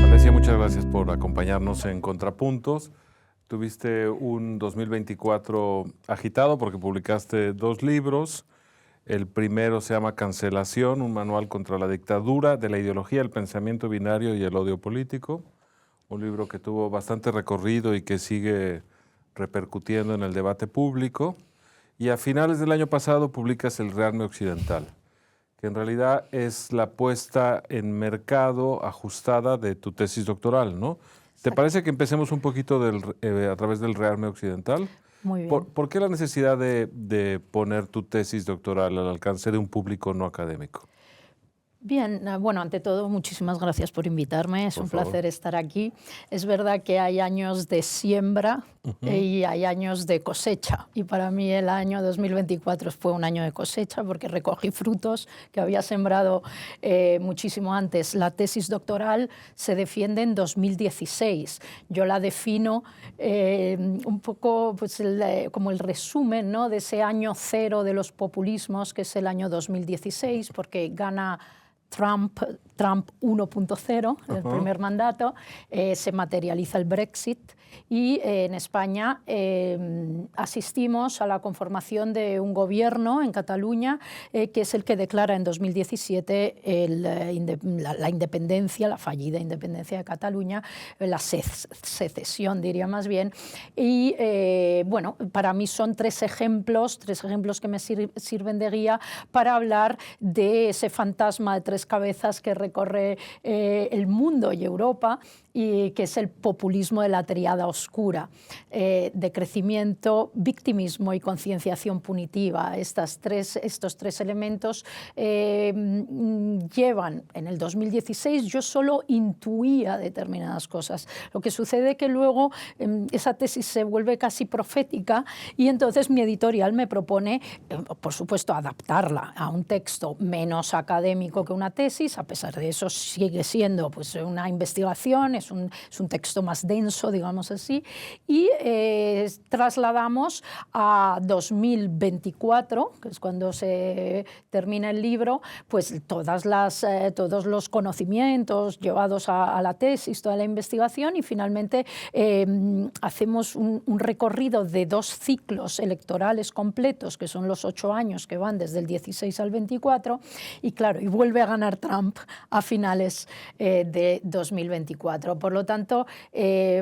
Alesia, muchas gracias por acompañarnos en Contrapuntos. Tuviste un 2024 agitado porque publicaste 2 libros. El primero se llama Cancelación, un manual contra la dictadura de la ideología, el pensamiento binario y el odio político. Un libro que tuvo bastante recorrido y que sigue repercutiendo en el debate público. Y a finales del año pasado publicas El Rearme Occidental, que en realidad es la puesta en mercado ajustada de tu tesis doctoral, ¿no? ¿Te parece que empecemos un poquito a través del Rearme Occidental? Muy bien. ¿Por qué la necesidad de poner tu tesis doctoral al alcance de un público no académico? Bien, bueno, ante todo, muchísimas gracias por invitarme. Es un placer estar aquí. Es verdad que hay años de siembra y hay años de cosecha. Y para mí el año 2024 fue un año de cosecha porque recogí frutos que había sembrado muchísimo antes. La tesis doctoral se defiende en 2016. Yo la defino un poco pues, como el resumen, ¿no?, de ese año cero de los populismos, que es el año 2016, porque gana Trump 1.0, el primer mandato, se materializa el Brexit y en España asistimos a la conformación de un gobierno en Cataluña que es el que declara en 2017 la independencia, la fallida independencia de Cataluña, la secesión diría más bien. Y bueno, para mí son tres ejemplos que me sirven de guía para hablar de ese fantasma de tres cabezas que recorre el mundo y Europa, y que es el populismo de la tríada oscura, de crecimiento, victimismo y concienciación punitiva. Estos tres elementos llevan, en el 2016 yo solo intuía determinadas cosas. Lo que sucede es que luego esa tesis se vuelve casi profética y entonces mi editorial me propone, por supuesto, adaptarla a un texto menos académico que una tesis. A pesar de eso sigue siendo pues, una investigación, es un texto más denso, digamos así, y trasladamos a 2024, que es cuando se termina el libro, pues todos los conocimientos llevados a la tesis, toda la investigación, y finalmente hacemos un recorrido de 2 ciclos electorales completos, que son los 8 años que van desde el 16 al 24, y claro, y vuelve a ganar Trump a finales de 2024. Por lo tanto,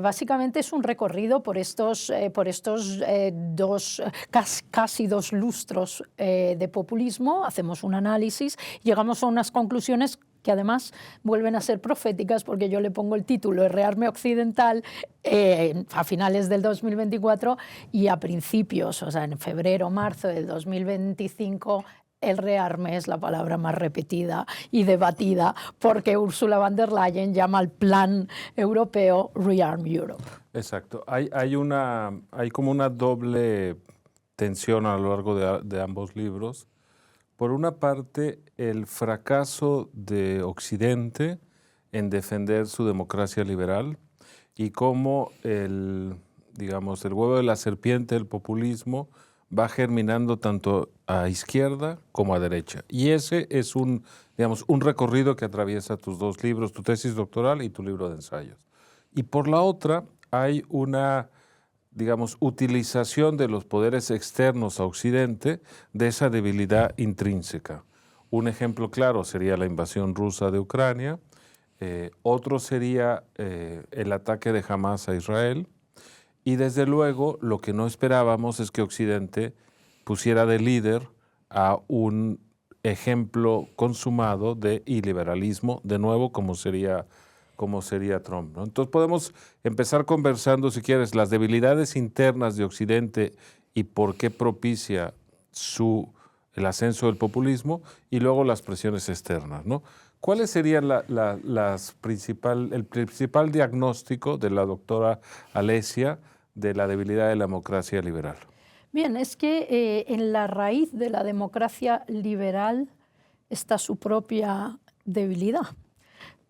básicamente es un recorrido por estos casi 2 lustros de populismo. Hacemos un análisis, llegamos a unas conclusiones que además vuelven a ser proféticas, porque yo le pongo el título El Rearme Occidental a finales del 2024 y a principios, o sea, en febrero, marzo del 2025, el rearme es la palabra más repetida y debatida, porque Ursula von der Leyen llama al plan europeo Rearm Europe. Exacto. Hay como una doble tensión a lo largo de ambos libros. Por una parte, el fracaso de Occidente en defender su democracia liberal y cómo el huevo de la serpiente, el populismo, va germinando tanto a izquierda como a derecha. Y ese es un recorrido que atraviesa tus 2 libros, tu tesis doctoral y tu libro de ensayos. Y por la otra, hay una, utilización de los poderes externos a Occidente de esa debilidad intrínseca. Un ejemplo claro sería la invasión rusa de Ucrania, otro sería el ataque de Hamas a Israel, y desde luego lo que no esperábamos es que Occidente pusiera de líder a un ejemplo consumado de iliberalismo, de nuevo como sería Trump, ¿no? Entonces podemos empezar conversando, si quieres, las debilidades internas de Occidente y por qué propicia el ascenso del populismo, y luego las presiones externas, ¿no? ¿Cuáles serían el principal diagnóstico de la doctora Alesia de la debilidad de la democracia liberal? Bien, es que en la raíz de la democracia liberal está su propia debilidad,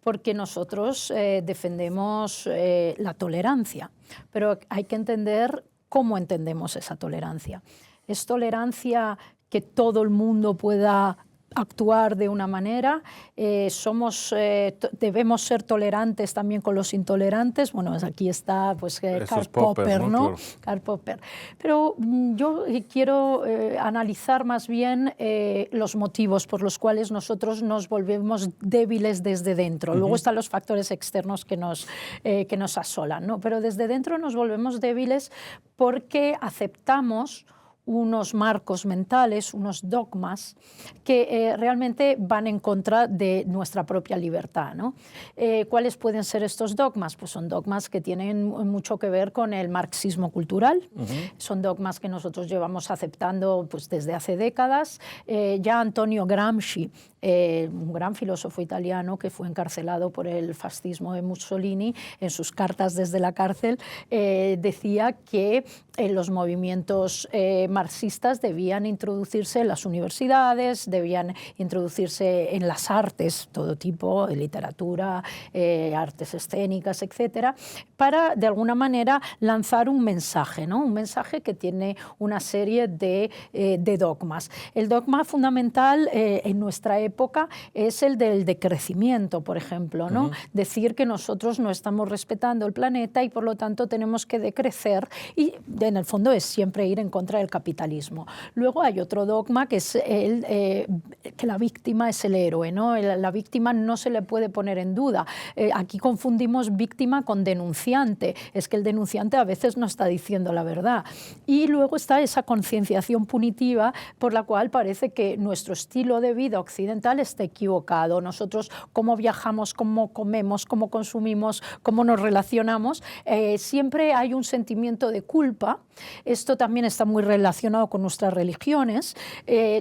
porque nosotros defendemos la tolerancia, pero hay que entender cómo entendemos esa tolerancia. ¿Es tolerancia que todo el mundo pueda actuar de una manera, debemos ser tolerantes también con los intolerantes. Bueno, aquí está pues, Karl Popper, ¿no? Claro. Karl Popper. Pero yo quiero analizar más bien los motivos por los cuales nosotros nos volvemos débiles desde dentro. Luego están los factores externos que nos asolan, ¿no? Pero desde dentro nos volvemos débiles porque aceptamos unos marcos mentales, unos dogmas que realmente van en contra de nuestra propia libertad, ¿no? ¿Cuáles pueden ser estos dogmas? Pues son dogmas que tienen mucho que ver con el marxismo cultural, son dogmas que nosotros llevamos aceptando pues, desde hace décadas. Ya Antonio Gramsci, un gran filósofo italiano que fue encarcelado por el fascismo de Mussolini, en sus cartas desde la cárcel decía que los movimientos marxistas debían introducirse en las universidades, debían introducirse en las artes, todo tipo, de literatura, artes escénicas, etcétera, para de alguna manera lanzar un mensaje, ¿no? Un mensaje que tiene una serie de dogmas. El dogma fundamental en nuestra época es el del decrecimiento, por ejemplo, ¿no? Decir que nosotros no estamos respetando el planeta y por lo tanto tenemos que decrecer, y en el fondo es siempre ir en contra del capitalismo. Luego hay otro dogma que es que la víctima es el héroe, ¿no? La víctima no se le puede poner en duda. Aquí confundimos víctima con denunciante. Es que el denunciante a veces no está diciendo la verdad. Y luego está esa concienciación punitiva por la cual parece que nuestro estilo de vida occidental está equivocado. Nosotros, cómo viajamos, cómo comemos, cómo consumimos, cómo nos relacionamos, siempre hay un sentimiento de culpa. Esto también está muy relacionado con nuestras religiones,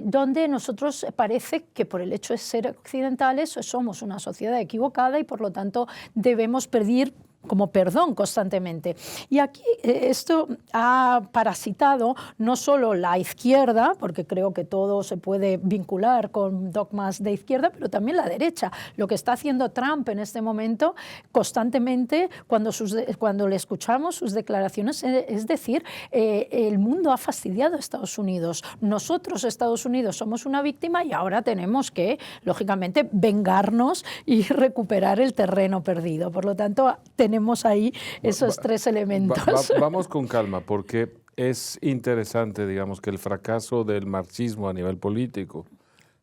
donde nosotros parece que por el hecho de ser occidentales somos una sociedad equivocada y por lo tanto debemos pedir como perdón constantemente. Y aquí esto ha parasitado no solo la izquierda, porque creo que todo se puede vincular con dogmas de izquierda, pero también la derecha. Lo que está haciendo Trump en este momento constantemente, cuando le escuchamos sus declaraciones, es decir, el mundo ha fastidiado a Estados Unidos. Nosotros, Estados Unidos, somos una víctima y ahora tenemos que, lógicamente, vengarnos y recuperar el terreno perdido. Por lo tanto, tenemos ahí esos tres elementos. Vamos con calma, porque es interesante, digamos, que el fracaso del marxismo a nivel político,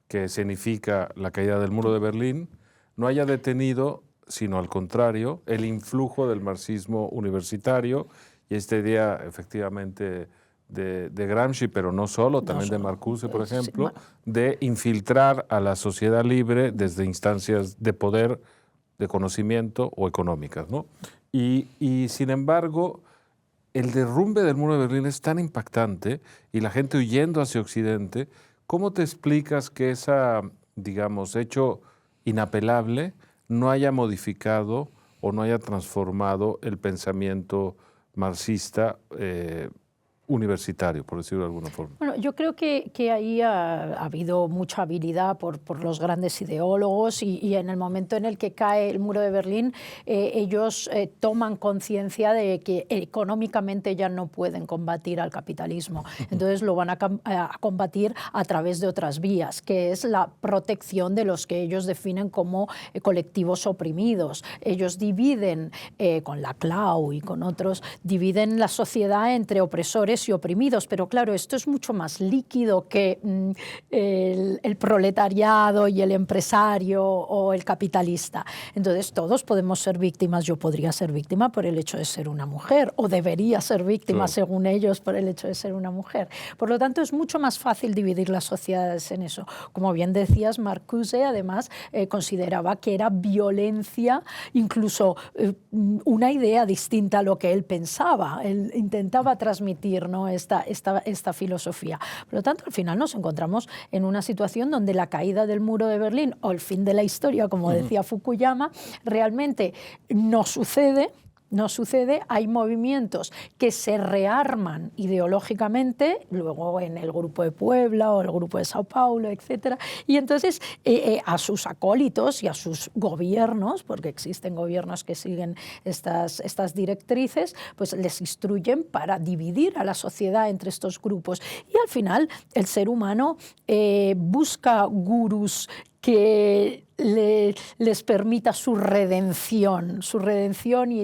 que significa la caída del muro de Berlín, no haya detenido, sino al contrario, el influjo del marxismo universitario y esta idea, efectivamente, de Gramsci, pero no solo, también de Marcuse, por ejemplo, de infiltrar a la sociedad libre desde instancias de poder, de conocimiento o económicas, ¿no? Y sin embargo, el derrumbe del muro de Berlín es tan impactante y la gente huyendo hacia Occidente. ¿Cómo te explicas que ese, digamos, hecho inapelable no haya modificado o no haya transformado el pensamiento marxista universitario, por decirlo de alguna forma? Bueno, yo creo que ahí ha habido mucha habilidad por los grandes ideólogos y en el momento en el que cae el muro de Berlín, ellos toman conciencia de que económicamente ya no pueden combatir al capitalismo. Entonces lo van a combatir a través de otras vías, que es la protección de los que ellos definen como colectivos oprimidos. Ellos dividen, con la CLAU y con otros, dividen la sociedad entre opresores y oprimidos, pero claro, esto es mucho más líquido que el proletariado y el empresario o el capitalista. Entonces todos podemos ser víctimas. Yo podría ser víctima por el hecho de ser una mujer, o debería ser víctima, según ellos, por el hecho de ser una mujer. Por lo tanto, es mucho más fácil dividir las sociedades en eso. Como bien decías, Marcuse además consideraba que era violencia, incluso una idea distinta a lo que él pensaba. Él intentaba transmitir, ¿no?, esta filosofía. Por lo tanto, al final nos encontramos en una situación donde la caída del muro de Berlín, o el fin de la historia, como decía Fukuyama, realmente no sucede, no sucede. Hay movimientos que se rearman ideológicamente, luego en el Grupo de Puebla o el Grupo de Sao Paulo, etc. Y entonces a sus acólitos y a sus gobiernos, porque existen gobiernos que siguen estas directrices, pues les instruyen para dividir a la sociedad entre estos grupos. Y al final el ser humano busca gurús que les permita su redención y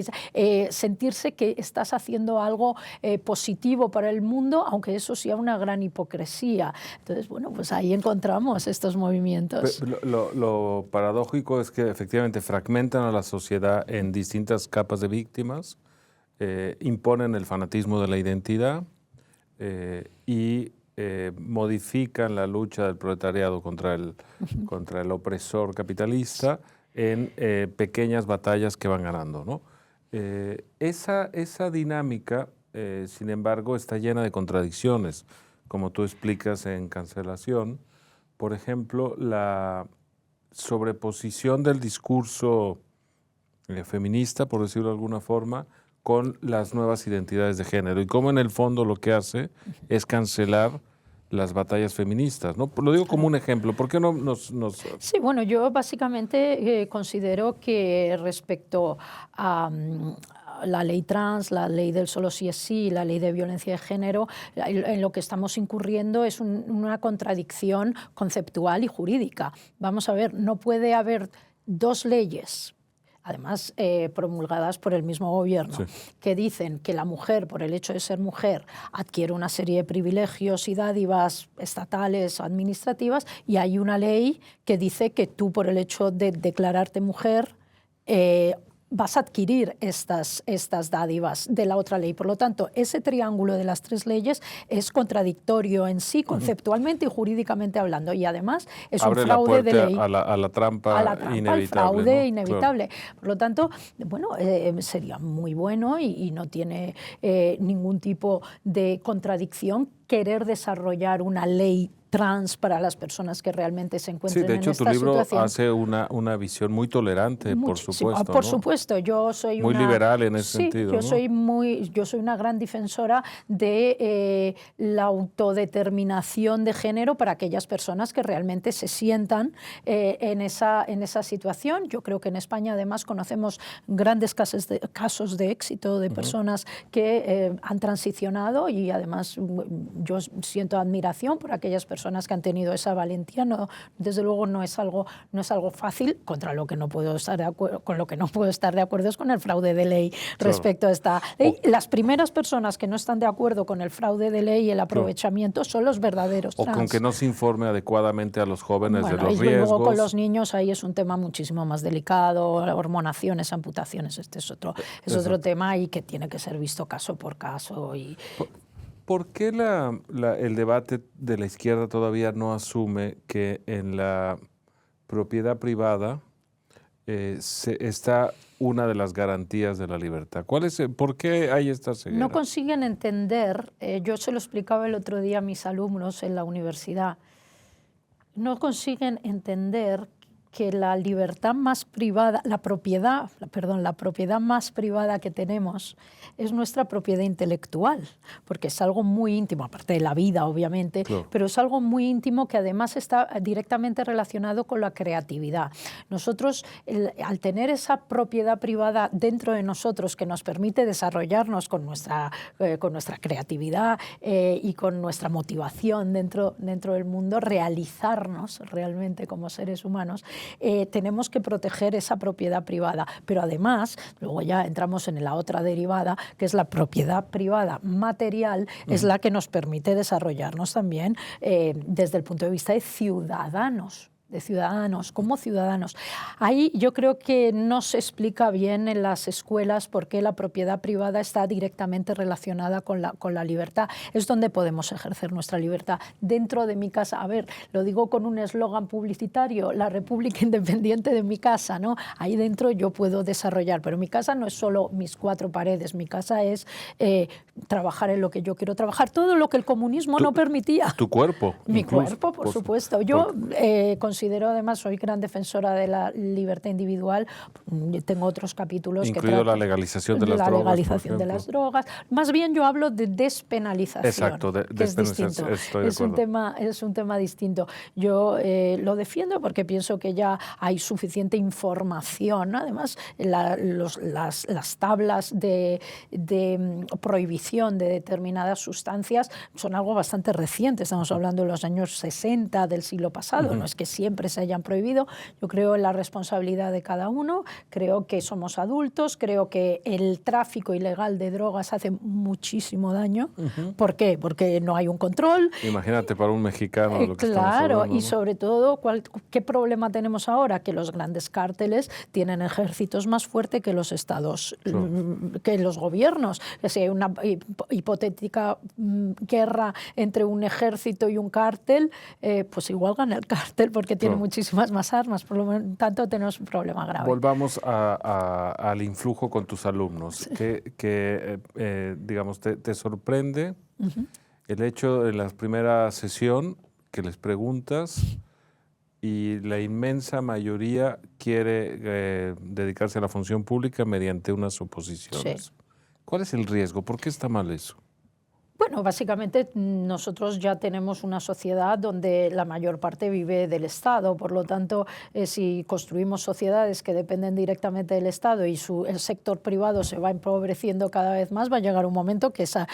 sentirse que estás haciendo algo positivo para el mundo, aunque eso sea una gran hipocresía. Entonces, bueno, pues ahí encontramos estos movimientos. Lo paradójico es que efectivamente fragmentan a la sociedad en distintas capas de víctimas, imponen el fanatismo de la identidad y modifican la lucha del proletariado contra el opresor capitalista en pequeñas batallas que van ganando, ¿no? Esa dinámica, sin embargo, está llena de contradicciones, como tú explicas en Cancelación. Por ejemplo, la sobreposición del discurso feminista, por decirlo de alguna forma, con las nuevas identidades de género, y cómo en el fondo lo que hace es cancelar las batallas feministas, ¿no? Lo digo como un ejemplo. ¿Por qué no nos...? Sí, bueno, yo básicamente considero que respecto a la ley trans, la ley del solo sí es sí, la ley de violencia de género, en lo que estamos incurriendo es una contradicción conceptual y jurídica. Vamos a ver, no puede haber dos leyes, además promulgadas por el mismo gobierno, sí, que dicen que la mujer, por el hecho de ser mujer, adquiere una serie de privilegios y dádivas estatales o administrativas, y hay una ley que dice que tú, por el hecho de declararte mujer, vas a adquirir estas dádivas de la otra ley. Por lo tanto, ese triángulo de las tres leyes es contradictorio en sí, conceptualmente y jurídicamente hablando, y además es abre un fraude de ley. A la trampa inevitable. Al fraude, ¿no? Inevitable. Claro. Por lo tanto, bueno, sería muy bueno y no tiene ningún tipo de contradicción querer desarrollar una ley trans para las personas que realmente se encuentren en esta situación. Sí, de hecho tu libro hace una visión muy tolerante, por supuesto. Por supuesto, yo soy muy liberal en ese sentido. Yo soy una gran defensora de la autodeterminación de género para aquellas personas que realmente se sientan en esa situación. Yo creo que en España además conocemos grandes casos de éxito de personas que han transicionado, y además yo siento admiración por aquellas personas que han tenido esa valentía. No, desde luego no es algo fácil. Contra lo que no puedo estar de acuerdo, con lo que no puedo estar de acuerdo es con el fraude de ley, claro, respecto a esta ley. Las primeras personas que no están de acuerdo con el fraude de ley y el aprovechamiento, claro, son los verdaderos trans. O con que no se informe adecuadamente a los jóvenes, bueno, de los y riesgos. Luego con los niños ahí es un tema muchísimo más delicado, hormonaciones, amputaciones, este es otro tema, y que tiene que ser visto caso por caso. ¿Por qué el debate de la izquierda todavía no asume que en la propiedad privada está una de las garantías de la libertad? ¿Por qué hay esta ceguera? No consiguen entender, yo se lo explicaba el otro día a mis alumnos en la universidad, no consiguen entender que la libertad más privada, la propiedad más privada que tenemos es nuestra propiedad intelectual, porque es algo muy íntimo, aparte de la vida, obviamente, claro, pero es algo muy íntimo que además está directamente relacionado con la creatividad. Nosotros, al tener esa propiedad privada dentro de nosotros que nos permite desarrollarnos con nuestra creatividad y con nuestra motivación dentro del mundo, realizarnos realmente como seres humanos, tenemos que proteger esa propiedad privada. Pero además, luego ya entramos en la otra derivada, que es la propiedad privada material, es la que nos permite desarrollarnos también desde el punto de vista de ciudadanos. Como ciudadanos. Ahí yo creo que no se explica bien en las escuelas por qué la propiedad privada está directamente relacionada con la libertad. Es donde podemos ejercer nuestra libertad. Dentro de mi casa, a ver, lo digo con un eslogan publicitario, la República Independiente de mi casa, ¿no? Ahí dentro yo puedo desarrollar, pero mi casa no es solo mis cuatro paredes, mi casa es trabajar en lo que yo quiero trabajar, todo lo que el comunismo no permitía. Tu cuerpo. Mi cuerpo, por supuesto. Yo considero considero, además, soy gran defensora de la libertad individual. Tengo otros capítulos incluido la legalización de las drogas. La legalización de las drogas. Más bien yo hablo de despenalización. Exacto, que es distinto. Es un tema distinto. Yo lo defiendo porque pienso que ya hay suficiente información. Además, las tablas de prohibición de determinadas sustancias son algo bastante reciente. Estamos hablando de los años 60 del siglo pasado. No es que siempre se hayan prohibido. Yo creo en la responsabilidad de cada uno. Creo que somos adultos. Creo que el tráfico ilegal de drogas hace muchísimo daño. ¿Por qué? Porque no hay un control. Imagínate para un mexicano lo que estamos Claro, hablando, ¿no? Y sobre todo, ¿qué problema tenemos ahora? Que los grandes cárteles tienen ejércitos más fuertes que los estados, que los gobiernos. Si hay una hipotética guerra entre un ejército y un cártel, pues igual gana el cártel porque tiene muchísimas más armas. Por lo tanto, tenemos un problema grave. Volvamos al influjo con tus alumnos. Digamos, te sorprende el hecho de la primera sesión que les preguntas y la inmensa mayoría quiere dedicarse a la función pública mediante unas oposiciones. Sí. ¿Cuál es el riesgo? ¿Por qué está mal eso? Bueno, básicamente nosotros ya tenemos una sociedad donde la mayor parte vive del Estado, por lo tanto, si construimos sociedades que dependen directamente del Estado y el sector privado se va empobreciendo cada vez más, va a llegar un momento que esa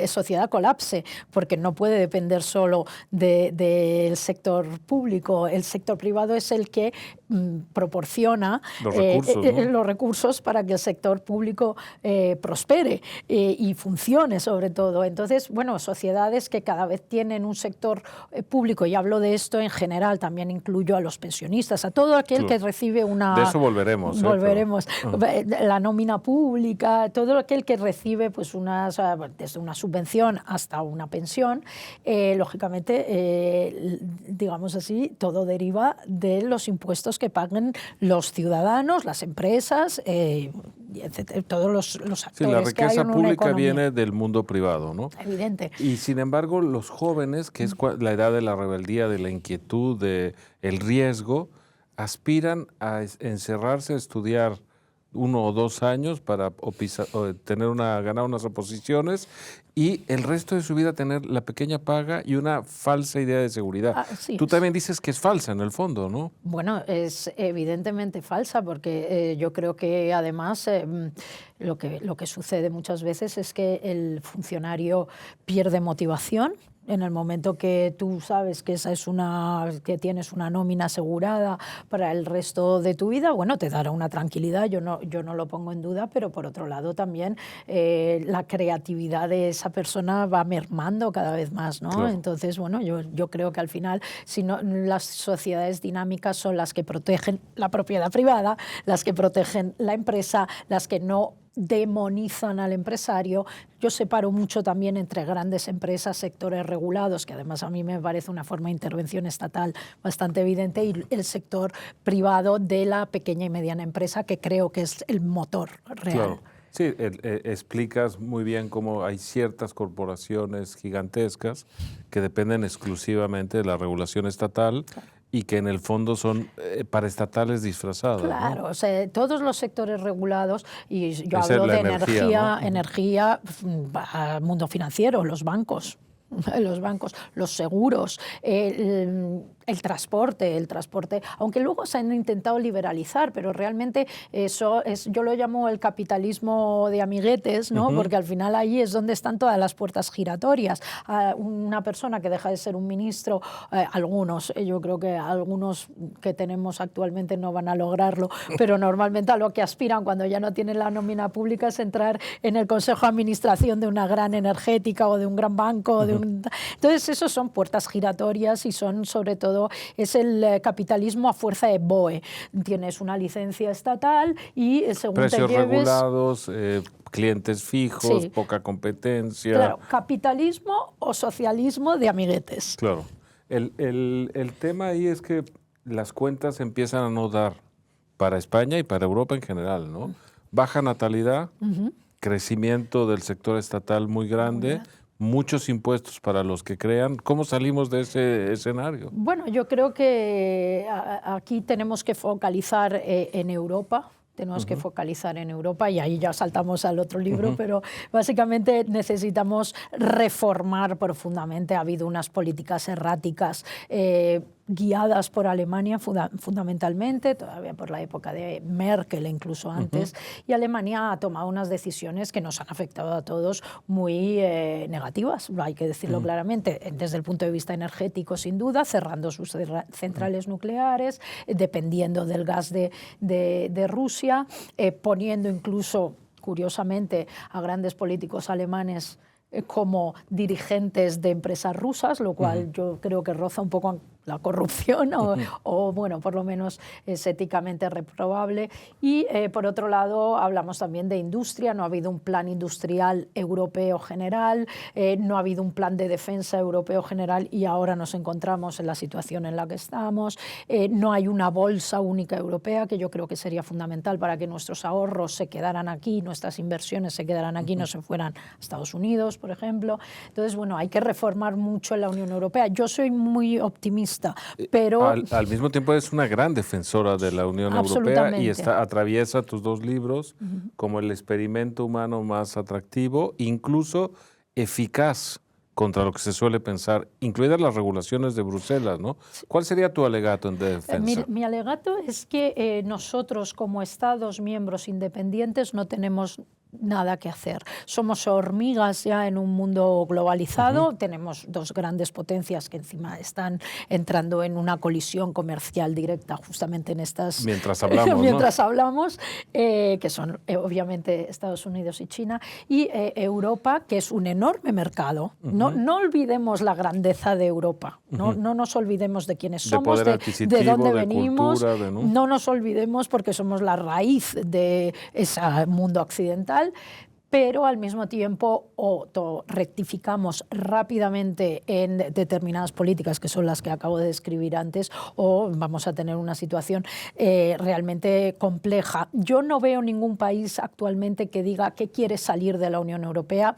sociedad colapse, porque no puede depender solo del sector público. El sector privado es el que proporciona los recursos para que el sector público prospere y funcione sobre todo. Entonces, bueno, sociedades que cada vez tienen un sector público, y hablo de esto en general, también incluyo a los pensionistas, a todo aquel que recibe una... De eso volveremos. Volveremos. La nómina pública, todo aquel que recibe pues desde una subvención hasta una pensión, lógicamente, digamos así, todo deriva de los impuestos que paguen los ciudadanos, las empresas, etcétera, todos los actores. Sí, la riqueza que hay en una pública economía. viene del mundo privado, ¿no? Evidente. Y sin embargo, los jóvenes, que es la edad de la rebeldía, de la inquietud, del riesgo, aspiran a encerrarse a estudiar 1 o 2 años para ganar unas oposiciones y el resto de su vida tener la pequeña paga y una falsa idea de seguridad. Tú también dices que es falsa en el fondo, ¿no? Bueno, es evidentemente falsa porque yo creo que además lo que sucede muchas veces es que el funcionario pierde motivación. En el momento que tú sabes que que tienes una nómina asegurada para el resto de tu vida, bueno, te dará una tranquilidad, yo no lo pongo en duda, pero por otro lado también la creatividad de esa persona va mermando cada vez más, ¿no? Claro. Entonces, bueno, yo creo que al final, si no, las sociedades dinámicas son las que protegen la propiedad privada, las que protegen la empresa, las que no demonizan al empresario. Yo separo mucho también entre grandes empresas, sectores regulados, que además a mí me parece una forma de intervención estatal bastante evidente, y el sector privado de la pequeña y mediana empresa, que creo que es el motor real. Claro. Sí, explicas muy bien cómo hay ciertas corporaciones gigantescas que dependen exclusivamente de la regulación estatal. Claro. Y que en el fondo son paraestatales disfrazados. Claro, ¿no? O sea, todos los sectores regulados, y yo hablo de energía, mundo financiero, los bancos, los seguros, el transporte, aunque luego se han intentado liberalizar, pero realmente eso yo lo llamo el capitalismo de amiguetes, ¿no? Porque al final ahí es donde están todas las puertas giratorias. Una persona que deja de ser un ministro, yo creo que algunos que tenemos actualmente no van a lograrlo, pero normalmente a lo que aspiran cuando ya no tienen la nómina pública es entrar en el consejo de administración de una gran energética o de un gran banco. Entonces, esos son puertas giratorias y son sobre todo es el capitalismo a fuerza de BOE. Tienes una licencia estatal y según precios te lleves... regulados, clientes fijos, poca competencia. Claro, capitalismo o socialismo de amiguetes. Claro. El tema ahí es que las cuentas empiezan a no dar para España y para Europa en general, ¿no? Baja natalidad, crecimiento del sector estatal muy grande, muchos impuestos para los que crean. ¿Cómo salimos de ese escenario? Bueno, yo creo que aquí tenemos que focalizar en Europa. Tenemos que focalizar en Europa y ahí ya saltamos al otro libro, pero básicamente necesitamos reformar profundamente. Ha habido unas políticas erráticas guiadas por Alemania fundamentalmente, todavía por la época de Merkel, incluso antes, y Alemania ha tomado unas decisiones que nos han afectado a todos muy negativas, hay que decirlo claramente, desde el punto de vista energético, sin duda, cerrando sus centrales nucleares, dependiendo del gas de Rusia, poniendo incluso, curiosamente, a grandes políticos alemanes como dirigentes de empresas rusas, lo cual yo creo que roza un poco la corrupción o bueno, por lo menos es éticamente reprobable. Y por otro lado, hablamos también de industria. No ha habido un plan industrial europeo general, no ha habido un plan de defensa europeo general y ahora nos encontramos en la situación en la que estamos. No hay una bolsa única europea, que yo creo que sería fundamental para que nuestros ahorros se quedaran aquí, nuestras inversiones se quedaran aquí, no se fueran a Estados Unidos, por ejemplo. Entonces, bueno, hay que reformar mucho en la Unión Europea. Yo soy muy optimista, pero al mismo tiempo es una gran defensora de la Unión Europea y atraviesa tus dos libros como el experimento humano más atractivo, incluso eficaz contra lo que se suele pensar, incluidas las regulaciones de Bruselas, ¿no? ¿Cuál sería tu alegato en defensa? Mi alegato es que nosotros como Estados miembros independientes no tenemos nada que hacer. Somos hormigas ya en un mundo globalizado, tenemos dos grandes potencias que encima están entrando en una colisión comercial directa justamente en estas... Mientras hablamos, mientras hablamos, que son obviamente Estados Unidos y China, y Europa, que es un enorme mercado. No olvidemos la grandeza de Europa, no nos olvidemos de quiénes somos, de dónde venimos, cultura, no nos olvidemos porque somos la raíz de ese mundo occidental, pero al mismo tiempo rectificamos rápidamente en determinadas políticas que son las que acabo de describir antes, o vamos a tener una situación realmente compleja. Yo no veo ningún país actualmente que diga que quiere salir de la Unión Europea.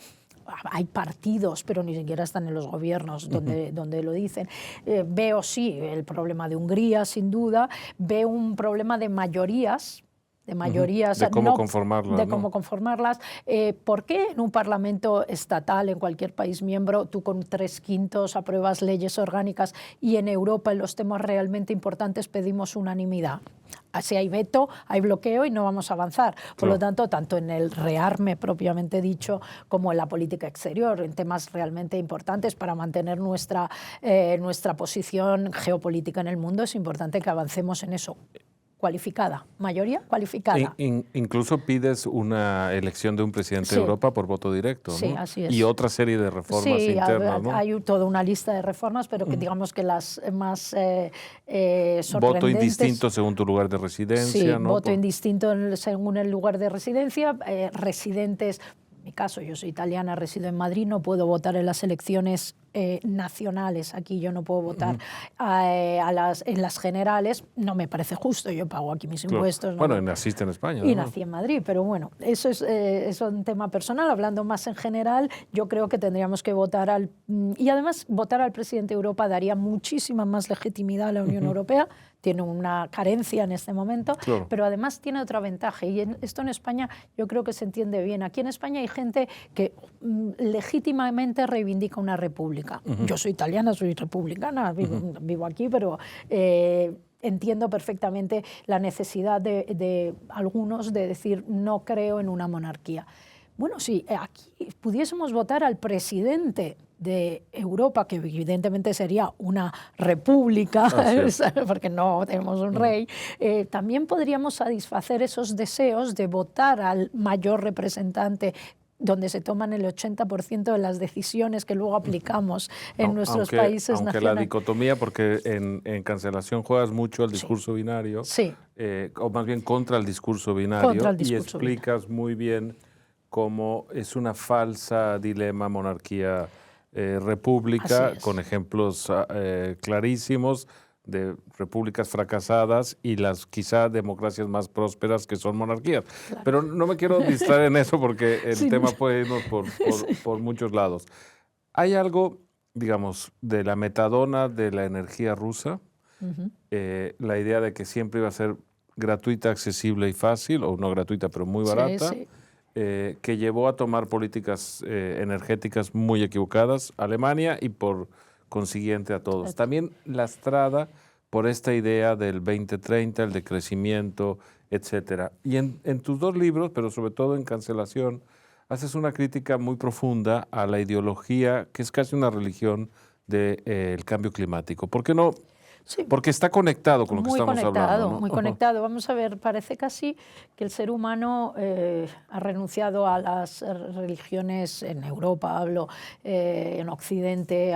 Hay partidos, pero ni siquiera están en los gobiernos donde lo dicen. Veo, sí, el problema de Hungría, sin duda. Veo un problema de mayorías, de cómo conformarlas. De cómo conformarlas. ¿Por qué en un parlamento estatal, en cualquier país miembro, tú con 3/5 apruebas leyes orgánicas y en Europa en los temas realmente importantes pedimos unanimidad? Así hay veto, hay bloqueo y no vamos a avanzar. Por lo tanto, tanto en el rearme propiamente dicho como en la política exterior, en temas realmente importantes para mantener nuestra posición geopolítica en el mundo, es importante que avancemos en eso. Cualificada, mayoría cualificada. Incluso pides una elección de un presidente de Europa por voto directo, ¿no? Sí, así es. Y otra serie de reformas internas, ¿no? Hay toda una lista de reformas, pero que digamos que las más sorprendentes... Voto indistinto según tu lugar de residencia, ¿no? Voto indistinto según el lugar de residencia, residentes... En mi caso, yo soy italiana, resido en Madrid, no puedo votar en las elecciones nacionales. Aquí yo no puedo votar en las generales. No me parece justo, yo pago aquí mis impuestos. Bueno, naciste en España. Y nací en Madrid, pero bueno, eso es un tema personal. Hablando más en general, yo creo que tendríamos que votar y además votar al presidente de Europa daría muchísima más legitimidad a la Unión Europea. Tiene una carencia en este momento, pero además tiene otra ventaja. Y esto en España yo creo que se entiende bien. Aquí en España hay gente que legítimamente reivindica una república. Yo soy italiana, soy republicana, vivo aquí, pero entiendo perfectamente la necesidad de algunos de decir no creo en una monarquía. Bueno, si aquí pudiésemos votar al presidente de Europa, que evidentemente sería una república, porque no tenemos un rey, también podríamos satisfacer esos deseos de votar al mayor representante, donde se toman el 80% de las decisiones que luego aplicamos en nuestros países nacionales. Aunque la dicotomía, porque en cancelación juegas mucho al discurso binario, o más bien contra el discurso binario, y explicas muy bien cómo es una falsa dilema monarquía-república, con ejemplos clarísimos de repúblicas fracasadas y las quizá democracias más prósperas que son monarquías. Pero no me quiero distraer en eso porque el tema puede irnos por muchos lados. Hay algo, digamos, de la metadona de la energía rusa, la idea de que siempre iba a ser gratuita, accesible y fácil, o no gratuita, pero muy barata, Sí, sí. Que llevó a tomar políticas energéticas muy equivocadas a Alemania y por consiguiente a todos. También lastrada por esta idea del 2030, el decrecimiento, etcétera. Y en tus dos libros, pero sobre todo en Cancelación, haces una crítica muy profunda a la ideología, que es casi una religión, del cambio climático. ¿Por qué no? Sí. Porque está conectado con lo que Muy estamos conectado, hablando, ¿no? muy conectado. Vamos a ver, parece casi que el ser humano ha renunciado a las religiones en Europa, hablo en Occidente,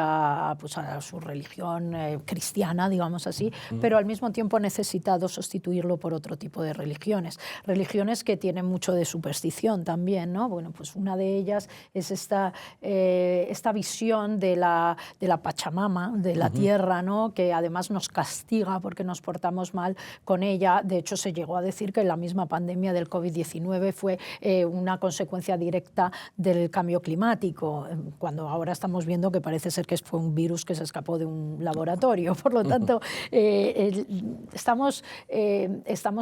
pues a su religión cristiana, digamos así, pero al mismo tiempo ha necesitado sustituirlo por otro tipo de religiones. Religiones que tienen mucho de superstición también, ¿no? Bueno, pues una de ellas es esta visión de la Pachamama, de la tierra, ¿no? Que además nos castiga porque nos portamos mal con ella. De hecho, se llegó a decir que la misma pandemia del COVID-19 fue una consecuencia directa del cambio climático, cuando ahora estamos viendo que parece ser que fue un virus que se escapó de un laboratorio. Por lo tanto, estamos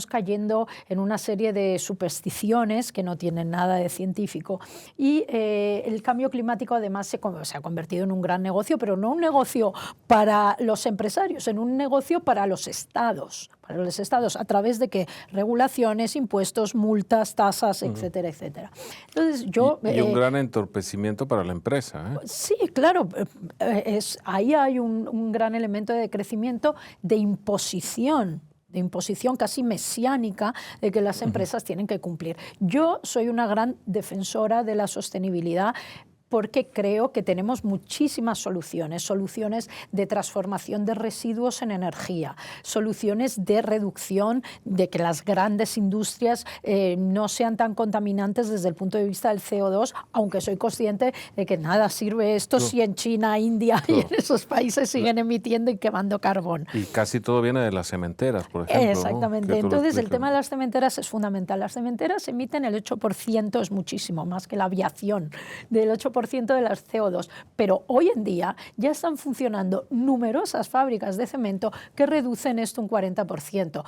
cayendo en una serie de supersticiones que no tienen nada de científico. Y el cambio climático además se ha convertido en un gran negocio, pero no un negocio para los empresarios, en un negocio para los estados, a través de que regulaciones, impuestos, multas, tasas, etcétera, etcétera. Entonces, y un gran entorpecimiento para la empresa, ¿eh? Sí, claro, ahí hay un gran elemento de crecimiento, de imposición casi mesiánica de que las empresas tienen que cumplir. Yo soy una gran defensora de la sostenibilidad, porque creo que tenemos muchísimas soluciones de transformación de residuos en energía, soluciones de reducción, de que las grandes industrias no sean tan contaminantes desde el punto de vista del CO2, aunque soy consciente de que nada sirve esto si en China, India y en esos países siguen emitiendo y quemando carbón. Y casi todo viene de las cementeras, por ejemplo. Exactamente. ¿No? Entonces, el tema de las cementeras es fundamental. Las cementeras emiten el 8%, es muchísimo más que la aviación, del 8% de las CO2, pero hoy en día ya están funcionando numerosas fábricas de cemento que reducen esto un 40%.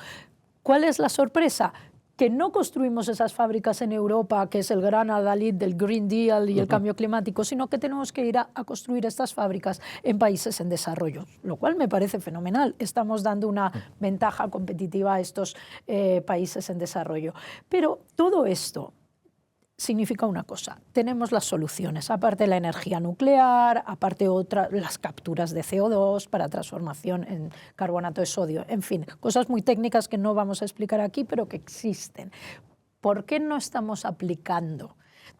¿Cuál es la sorpresa? Que no construimos esas fábricas en Europa, que es el gran adalid del Green Deal y el cambio climático, sino que tenemos que ir a construir estas fábricas en países en desarrollo, lo cual me parece fenomenal. Estamos dando una ventaja competitiva a estos países en desarrollo. Pero todo esto significa una cosa: tenemos las soluciones, aparte de la energía nuclear, aparte las capturas de CO2 para transformación en carbonato de sodio, en fin, cosas muy técnicas que no vamos a explicar aquí, pero que existen. ¿Por qué no estamos aplicando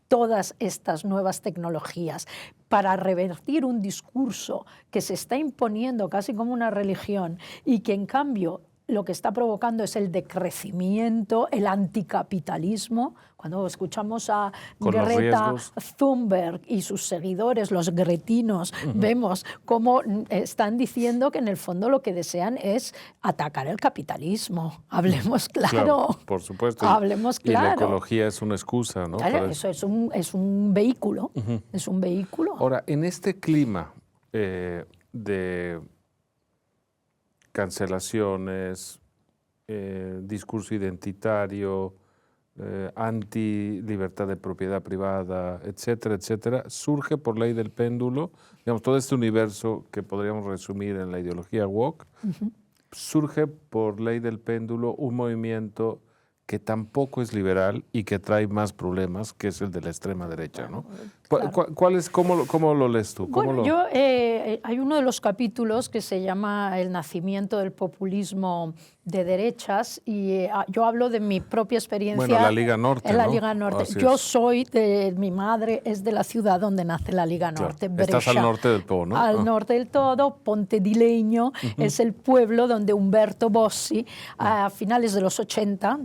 todas estas nuevas tecnologías para revertir un discurso que se está imponiendo casi como una religión y que en cambio lo que está provocando es el decrecimiento, el anticapitalismo? Cuando escuchamos a Greta Thunberg y sus seguidores, los gretinos, vemos cómo están diciendo que en el fondo lo que desean es atacar el capitalismo. Hablemos claro. Por supuesto. Hablemos claro. Y la ecología es una excusa, ¿no? Claro, eso es un vehículo. Es un vehículo. Ahora, en este clima de cancelaciones, discurso identitario, anti-libertad de propiedad privada, etcétera, etcétera, surge por ley del péndulo, digamos, todo este universo que podríamos resumir en la ideología woke, surge por ley del péndulo un movimiento que tampoco es liberal y que trae más problemas, que es el de la extrema derecha, ¿no? Claro. ¿Cómo lo lees tú? Hay uno de los capítulos que se llama El nacimiento del populismo de derechas, y yo hablo de mi propia experiencia. Bueno, la Liga Norte, en la ¿no? Liga Norte. Yo soy mi madre es de la ciudad donde nace la Liga Norte. Claro. Estás al norte del todo, ¿no? Al norte del todo. Ponte di Legno es el pueblo donde Umberto Bossi, a finales de los 80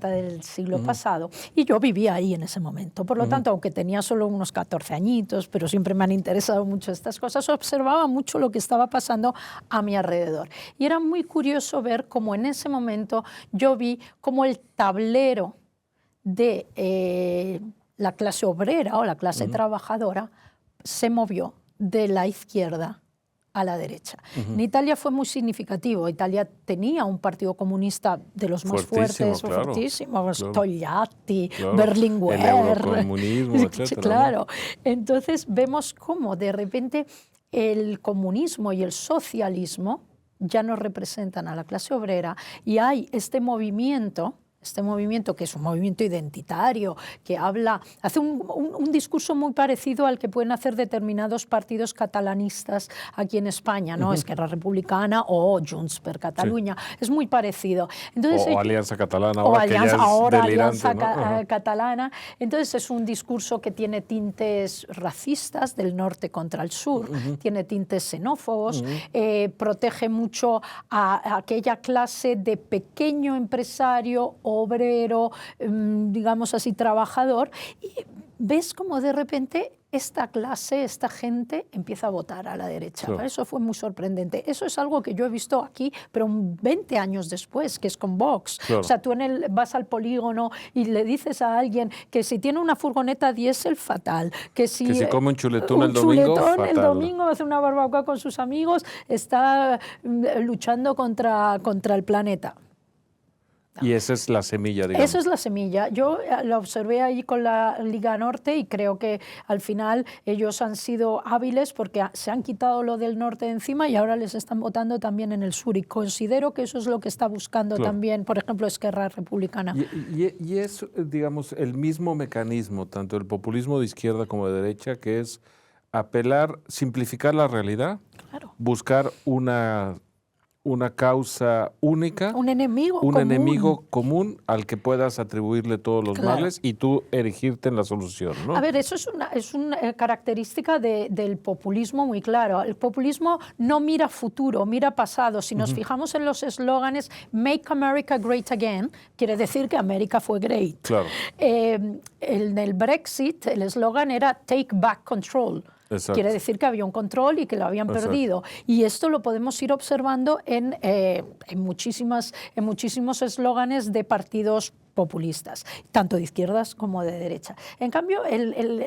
del siglo pasado, y yo vivía ahí en ese momento. Por lo tanto, aunque tenía solo unos 14 añitos, pero siempre me han interesado mucho estas cosas, observaba mucho lo que estaba pasando a mi alrededor. Y era muy curioso ver cómo en ese momento yo vi cómo el tablero de la clase obrera o la clase trabajadora se movió de la izquierda a la derecha. En Italia fue muy significativo. Italia tenía un partido comunista de los más fuertes, claro, fuertísimos, claro, Togliatti, claro, Berlinguer. el eurocomunismo, etcétera, Claro. ¿no? Entonces vemos cómo de repente el comunismo y el socialismo ya no representan a la clase obrera y hay este movimiento que es un movimiento identitario, que hace un discurso muy parecido al que pueden hacer determinados partidos catalanistas aquí en España, ¿no? Esquerra Republicana o Junts per Catalunya. Sí. Es muy parecido. Entonces, o Alianza Catalana, ahora delirante, Alianza ¿no? Catalana. Entonces es un discurso que tiene tintes racistas del norte contra el sur, tiene tintes xenófobos, protege mucho a aquella clase de pequeño empresario obrero, digamos así, trabajador, y ves como de repente esta clase, esta gente empieza a votar a la derecha. Claro. Eso fue muy sorprendente. Eso es algo que yo he visto aquí, pero 20 años después, que es con Vox. Claro. O sea, tú vas al polígono y le dices a alguien que si tiene una furgoneta diésel, fatal. Que si come un chuletón el domingo, fatal. El domingo hace una barbacoa con sus amigos, está luchando contra el planeta. Y esa es la semilla, digamos. Esa es la semilla. Yo la observé ahí con la Liga Norte y creo que al final ellos han sido hábiles porque se han quitado lo del norte de encima y ahora les están votando también en el sur. Y considero que eso es lo que está buscando también, por ejemplo, Esquerra Republicana. Y es, digamos, el mismo mecanismo, tanto el populismo de izquierda como de derecha, que es apelar, simplificar la realidad, buscar una causa única, un enemigo común al que puedas atribuirle todos los males y tú erigirte en la solución, ¿no? A ver, eso es una característica del populismo muy claro. El populismo no mira futuro, mira pasado. Si nos fijamos en los eslóganes, Make America Great Again, quiere decir que América fue great. Claro. En el Brexit, el eslogan era Take Back Control. Exacto. Quiere decir que había un control y que lo habían perdido. Y esto lo podemos ir observando en muchísimos eslóganes de partidos populistas, tanto de izquierdas como de derecha. En cambio,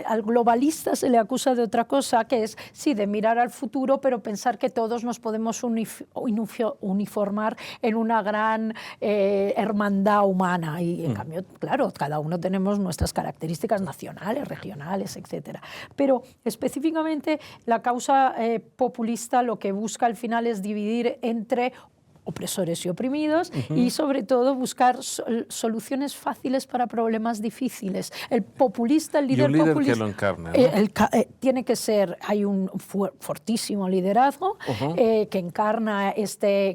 al globalista se le acusa de otra cosa, que es, sí, de mirar al futuro, pero pensar que todos nos podemos uniformar en una gran hermandad humana. Y en cambio, claro, cada uno tenemos nuestras características nacionales, regionales, etc. Pero específicamente la causa populista lo que busca al final es dividir entre opresores y oprimidos y sobre todo buscar soluciones fáciles para problemas difíciles. El populista, el líder populista, que lo encarne, ¿no? Tiene que ser, hay un fortísimo liderazgo que encarna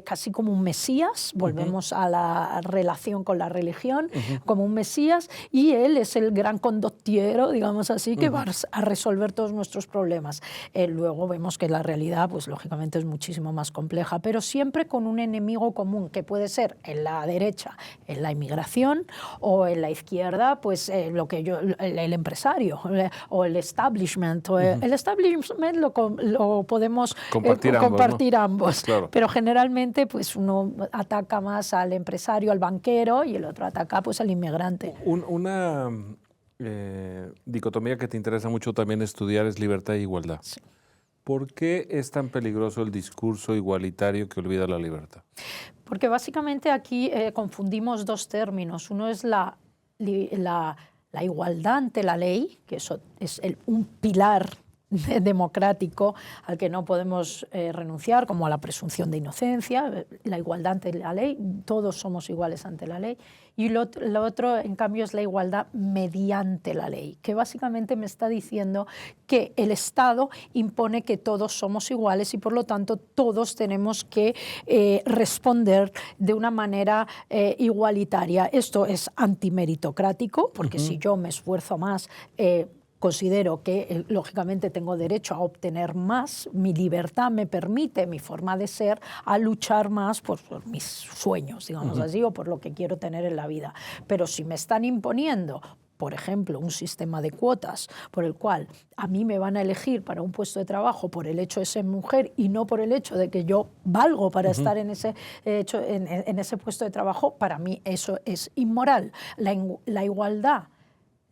casi como un mesías, volvemos a la relación con la religión, como un mesías, y él es el gran condottiero, digamos así, que va a resolver todos nuestros problemas. Luego vemos que la realidad, pues lógicamente es muchísimo más compleja, pero siempre con un enemigo común, que puede ser en la derecha, en la inmigración, o en la izquierda, pues el empresario, o el establishment. El establishment lo podemos compartir ambos. Claro. Pero generalmente pues uno ataca más al empresario, al banquero, y el otro ataca pues al inmigrante. Una dicotomía que te interesa mucho también estudiar es libertad e igualdad. Sí. ¿Por qué es tan peligroso el discurso igualitario que olvida la libertad? Porque básicamente aquí confundimos dos términos. Uno es la igualdad ante la ley, que eso es un pilar democrático al que no podemos renunciar, como a la presunción de inocencia, la igualdad ante la ley, todos somos iguales ante la ley. Y lo otro, en cambio, es la igualdad mediante la ley, que básicamente me está diciendo que el Estado impone que todos somos iguales y, por lo tanto, todos tenemos que responder de una manera igualitaria. Esto es antimeritocrático, porque si yo me esfuerzo más, considero que, lógicamente, tengo derecho a obtener más, mi libertad me permite, mi forma de ser, a luchar más por mis sueños, digamos así, o por lo que quiero tener en la vida. Pero si me están imponiendo, por ejemplo, un sistema de cuotas por el cual a mí me van a elegir para un puesto de trabajo por el hecho de ser mujer y no por el hecho de que yo valgo para estar en ese puesto de trabajo, para mí eso es inmoral. La igualdad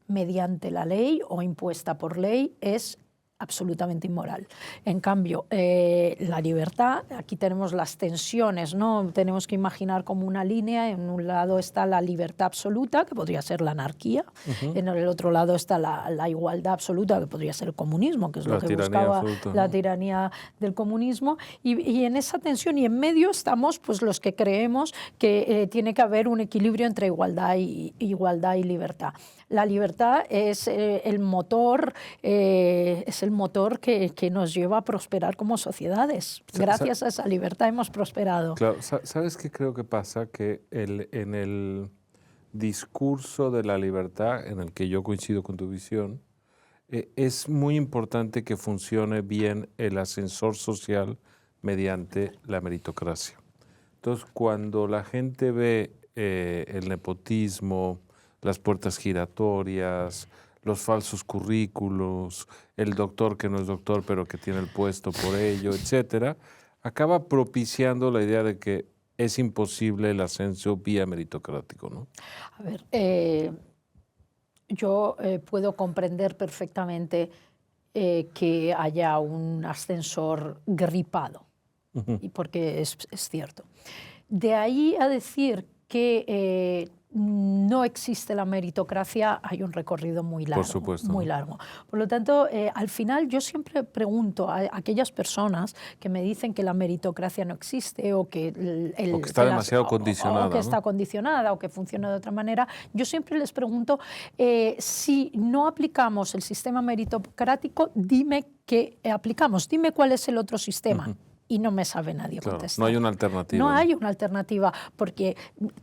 mediante la ley o impuesta por ley es absolutamente inmoral. En cambio, la libertad, aquí tenemos las tensiones, ¿no? Tenemos que imaginar como una línea, en un lado está la libertad absoluta, que podría ser la anarquía, en el otro lado está la igualdad absoluta, que podría ser el comunismo, que es lo que buscaba la tiranía del comunismo, y en esa tensión y en medio estamos pues los que creemos que tiene que haber un equilibrio entre igualdad y libertad. La libertad es el motor, que nos lleva a prosperar como sociedades. Gracias a esa libertad hemos prosperado. Claro, ¿sabes qué creo que pasa? Que en el discurso de la libertad, en el que yo coincido con tu visión, es muy importante que funcione bien el ascensor social mediante la meritocracia. Entonces, cuando la gente ve el nepotismo, las puertas giratorias, los falsos currículos, el doctor que no es doctor pero que tiene el puesto por ello, etcétera, acaba propiciando la idea de que es imposible el ascenso vía meritocrático, ¿no? A ver, yo puedo comprender perfectamente que haya un ascensor gripado, y porque es cierto. De ahí a decir que no existe la meritocracia, hay un recorrido muy largo. Por supuesto. Muy largo. Por lo tanto, al final yo siempre pregunto a aquellas personas que me dicen que la meritocracia no existe o que, o que está demasiado condicionada. O que está condicionada o que funciona de otra manera, yo siempre les pregunto, si no aplicamos el sistema meritocrático, dime qué aplicamos, dime cuál es el otro sistema. Y no me sabe nadie contestar. No hay una alternativa. No hay una alternativa, porque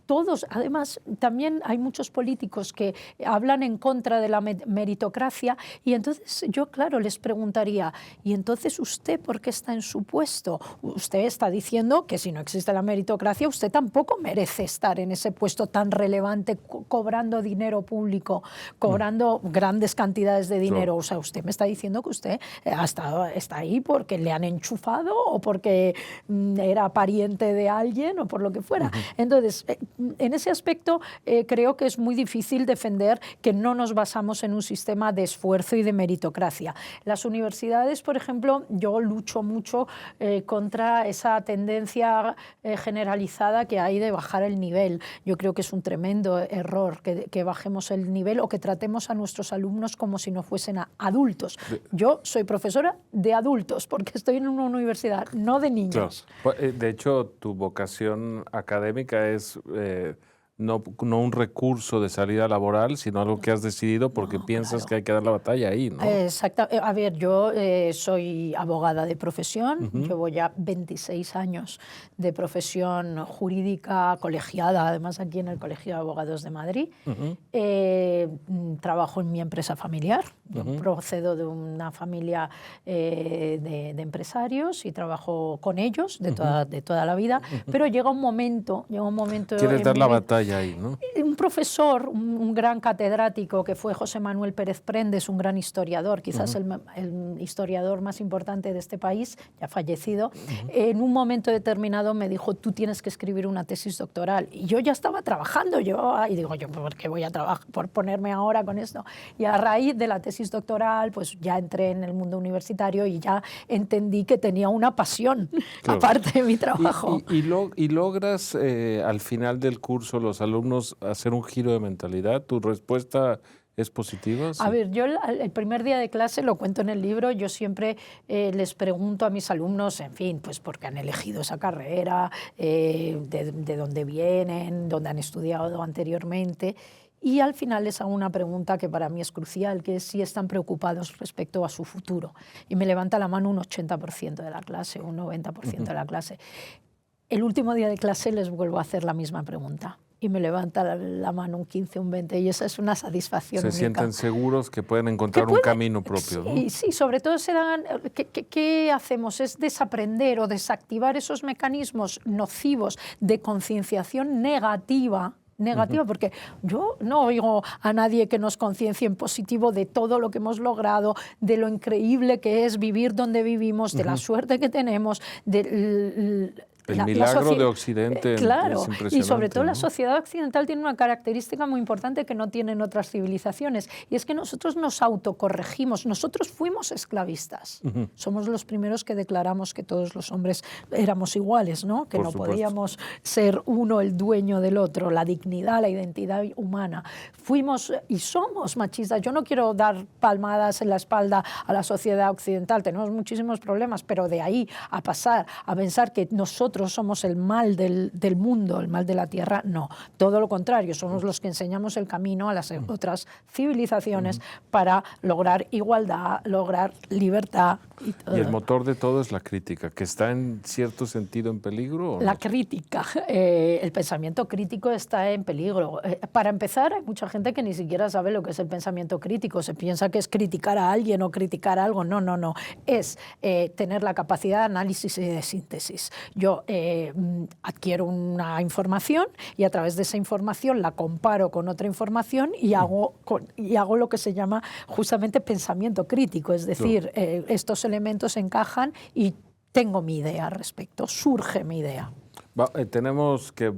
todos, además, también hay muchos políticos que hablan en contra de la meritocracia, y entonces yo, claro, les preguntaría, ¿y entonces usted por qué está en su puesto? Usted está diciendo que si no existe la meritocracia, usted tampoco merece estar en ese puesto tan relevante, cobrando dinero público, cobrando grandes cantidades de dinero. O sea, usted me está diciendo que usted está ahí porque le han enchufado o porque era pariente de alguien o por lo que fuera. Entonces, en ese aspecto creo que es muy difícil defender que no nos basamos en un sistema de esfuerzo y de meritocracia. Las universidades, por ejemplo, yo lucho mucho contra esa tendencia generalizada que hay de bajar el nivel. Yo creo que es un tremendo error que bajemos el nivel o que tratemos a nuestros alumnos como si no fuesen adultos. Yo soy profesora de adultos porque estoy en una universidad, no de niños. Claro. De hecho, tu vocación académica es no un recurso de salida laboral, sino algo que has decidido porque piensas que hay que dar la batalla ahí, ¿no? Exacto. A ver, yo soy abogada de profesión, llevo ya 26 años de profesión jurídica colegiada, además aquí en el Colegio de Abogados de Madrid. Trabajo en mi empresa familiar, yo procedo de una familia de empresarios y trabajo con ellos de toda la vida, pero llega un momento... Quieres dar la batalla ahí, ¿no? Un profesor, un gran catedrático que fue José Manuel Pérez Prendes, un gran historiador, quizás el historiador más importante de este país, ya fallecido, en un momento determinado me dijo, tú tienes que escribir una tesis doctoral. Y yo ya estaba trabajando, y digo, yo, ¿por qué voy a trabajar, por ponerme ahora con esto? Y a raíz de la tesis doctoral, pues ya entré en el mundo universitario y ya entendí que tenía una pasión, aparte de mi trabajo. ¿Y logras al final del curso los alumnos hacer un giro de mentalidad? ¿Tu respuesta es positiva? ¿Sí? A ver, yo el primer día de clase, lo cuento en el libro, yo siempre les pregunto a mis alumnos, en fin, pues por qué han elegido esa carrera, de dónde vienen, dónde han estudiado anteriormente. Y al final les hago una pregunta que para mí es crucial, que es si están preocupados respecto a su futuro. Y me levanta la mano un 80% de la clase, un 90% de la clase. El último día de clase les vuelvo a hacer la misma pregunta. Y me levanta la mano un 15, un 20, y esa es una satisfacción única. Se sienten seguros que pueden encontrar un camino propio, ¿no? Sí, sobre todo ¿qué hacemos? Es desaprender o desactivar esos mecanismos nocivos de concienciación negativa, porque yo no oigo a nadie que nos conciencie en positivo de todo lo que hemos logrado, de lo increíble que es vivir donde vivimos, de la suerte que tenemos, El milagro de Occidente claro, es impresionante. Y sobre todo ¿no? la sociedad occidental tiene una característica muy importante que no tienen otras civilizaciones, y es que nosotros nos autocorregimos. Nosotros fuimos esclavistas. Somos los primeros que declaramos que todos los hombres éramos iguales, ¿no? Que no podíamos ser uno el dueño del otro, la dignidad, la identidad humana. Fuimos y somos machistas. Yo no quiero dar palmadas en la espalda a la sociedad occidental, tenemos muchísimos problemas, pero de ahí a pasar a pensar que nosotros somos el mal del mundo, el mal de la tierra, no. Todo lo contrario, somos los que enseñamos el camino a las otras civilizaciones para lograr igualdad, lograr libertad. Y el motor de todo es la crítica, que está en cierto sentido en peligro. ¿O la no? crítica, el pensamiento crítico está en peligro. Para empezar, hay mucha gente que ni siquiera sabe lo que es el pensamiento crítico. Se piensa que es criticar a alguien o criticar algo. No, no, no. Es tener la capacidad de análisis y de síntesis. Yo adquiero una información y a través de esa información la comparo con otra información y hago lo que se llama justamente pensamiento crítico. Es decir, estos elementos encajan y tengo mi idea al respecto, surge mi idea. Tenemos que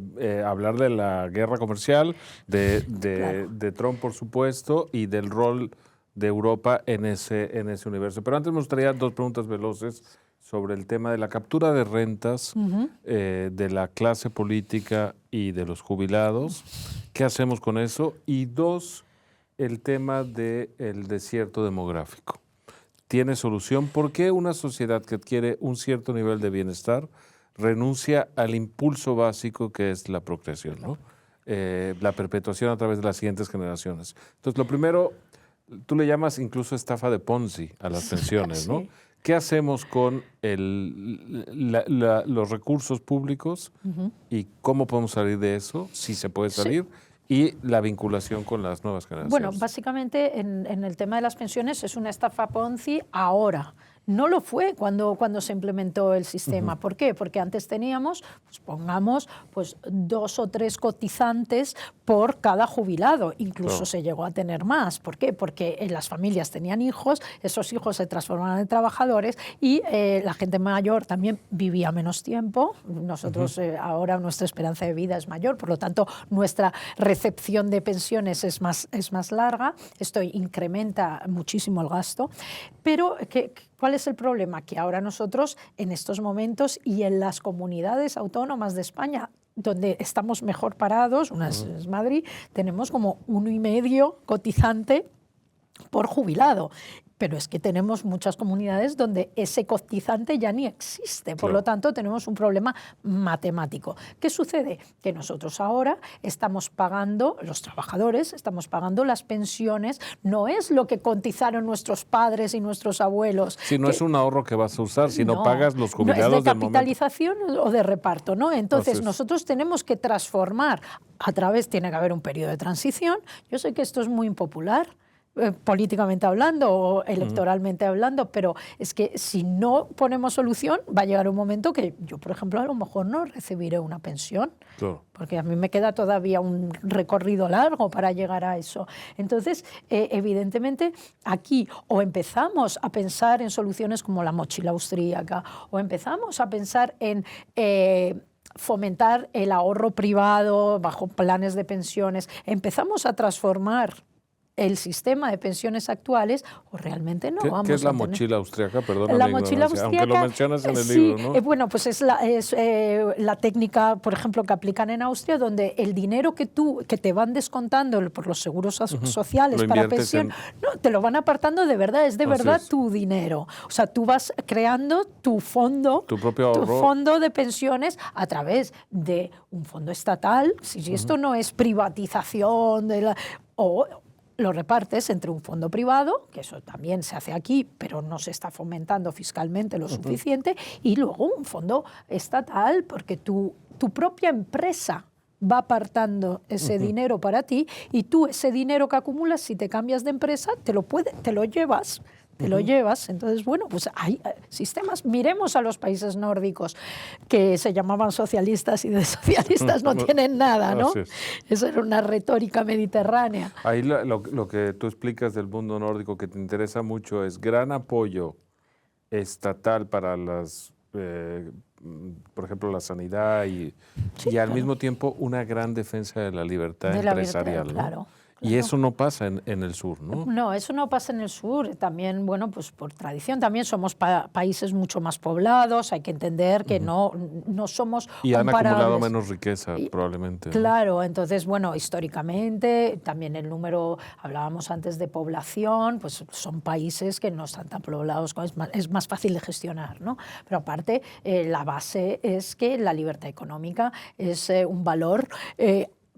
hablar de la guerra comercial, de Trump, por supuesto, y del rol de Europa en ese universo. Pero antes me gustaría dos preguntas veloces sobre el tema de la captura de rentas de la clase política y de los jubilados. ¿Qué hacemos con eso? Y dos, el tema del desierto demográfico. ¿Tiene solución? ¿Por qué una sociedad que adquiere un cierto nivel de bienestar renuncia al impulso básico que es la procreación, ¿no? La perpetuación a través de las siguientes generaciones? Entonces, lo primero, tú le llamas incluso estafa de Ponzi a las pensiones, ¿no? Sí. ¿Qué hacemos con los recursos públicos y cómo podemos salir de eso, si se puede salir? Sí. Y la vinculación con las nuevas generaciones. Bueno, básicamente en el tema de las pensiones es una estafa Ponzi ahora. No lo fue cuando se implementó el sistema. ¿Por qué? Porque antes teníamos, pues pongamos, pues 2 o 3 cotizantes por cada jubilado. Incluso se llegó a tener más. ¿Por qué? Porque las familias tenían hijos, esos hijos se transformaban en trabajadores y la gente mayor también vivía menos tiempo. Nosotros ahora nuestra esperanza de vida es mayor, por lo tanto nuestra recepción de pensiones es más larga. Esto incrementa muchísimo el gasto. Pero ¿cuál es el problema? Que ahora nosotros en estos momentos y en las comunidades autónomas de España, donde estamos mejor parados, una es Madrid, tenemos como 1,5 cotizante por jubilado. Pero es que tenemos muchas comunidades donde ese cotizante ya ni existe. Por lo tanto, tenemos un problema matemático. ¿Qué sucede? Que nosotros ahora estamos pagando, los trabajadores, estamos pagando las pensiones. No es lo que cotizaron nuestros padres y nuestros abuelos. Si no es un ahorro que vas a usar, si no pagas los jubilados no es de del momento. capitalización o de reparto, ¿no? Entonces, nosotros tenemos que transformar. Tiene que haber un periodo de transición. Yo sé que esto es muy impopular, políticamente hablando o electoralmente hablando, pero es que si no ponemos solución va a llegar un momento que yo, por ejemplo, a lo mejor no recibiré una pensión, porque a mí me queda todavía un recorrido largo para llegar a eso. Entonces, evidentemente, aquí o empezamos a pensar en soluciones como la mochila austríaca, o empezamos a pensar en fomentar el ahorro privado bajo planes de pensiones, empezamos a transformar el sistema de pensiones actuales, o realmente no vamos a tener. ¿Qué es la mochila austríaca? Perdóname la mochila austríaca, aunque lo mencionas en el libro, ¿no? Bueno, pues es la técnica, por ejemplo, que aplican en Austria, donde el dinero que te van descontando por los seguros sociales para pensión, no, te lo van apartando de verdad, es de verdad tu dinero. O sea, tú vas creando tu fondo, tu propio ahorro, tu fondo de pensiones a través de un fondo estatal. Si esto no es privatización o lo repartes entre un fondo privado, que eso también se hace aquí, pero no se está fomentando fiscalmente lo suficiente, y luego un fondo estatal, porque tu propia empresa va apartando ese dinero para ti, y tú ese dinero que acumulas, si te cambias de empresa, te lo llevas. Entonces, bueno, pues hay sistemas. Miremos a los países nórdicos que se llamaban socialistas y de socialistas no tienen nada, ¿no? Eso era una retórica mediterránea. Ahí lo que tú explicas del mundo nórdico que te interesa mucho es gran apoyo estatal para las por ejemplo, la sanidad y al mismo tiempo una gran defensa de la libertad empresarial, ¿no? Claro. Y eso no pasa en el sur, ¿no? No, eso no pasa en el sur. También, bueno, pues por tradición también somos países mucho más poblados. Hay que entender que no somos y han comparables. acumulado menos riqueza, probablemente, ¿no? Claro, entonces, bueno, históricamente también el número, hablábamos antes de población, pues son países que no están tan poblados, es más fácil de gestionar, ¿no? Pero aparte, la base es que la libertad económica es un valor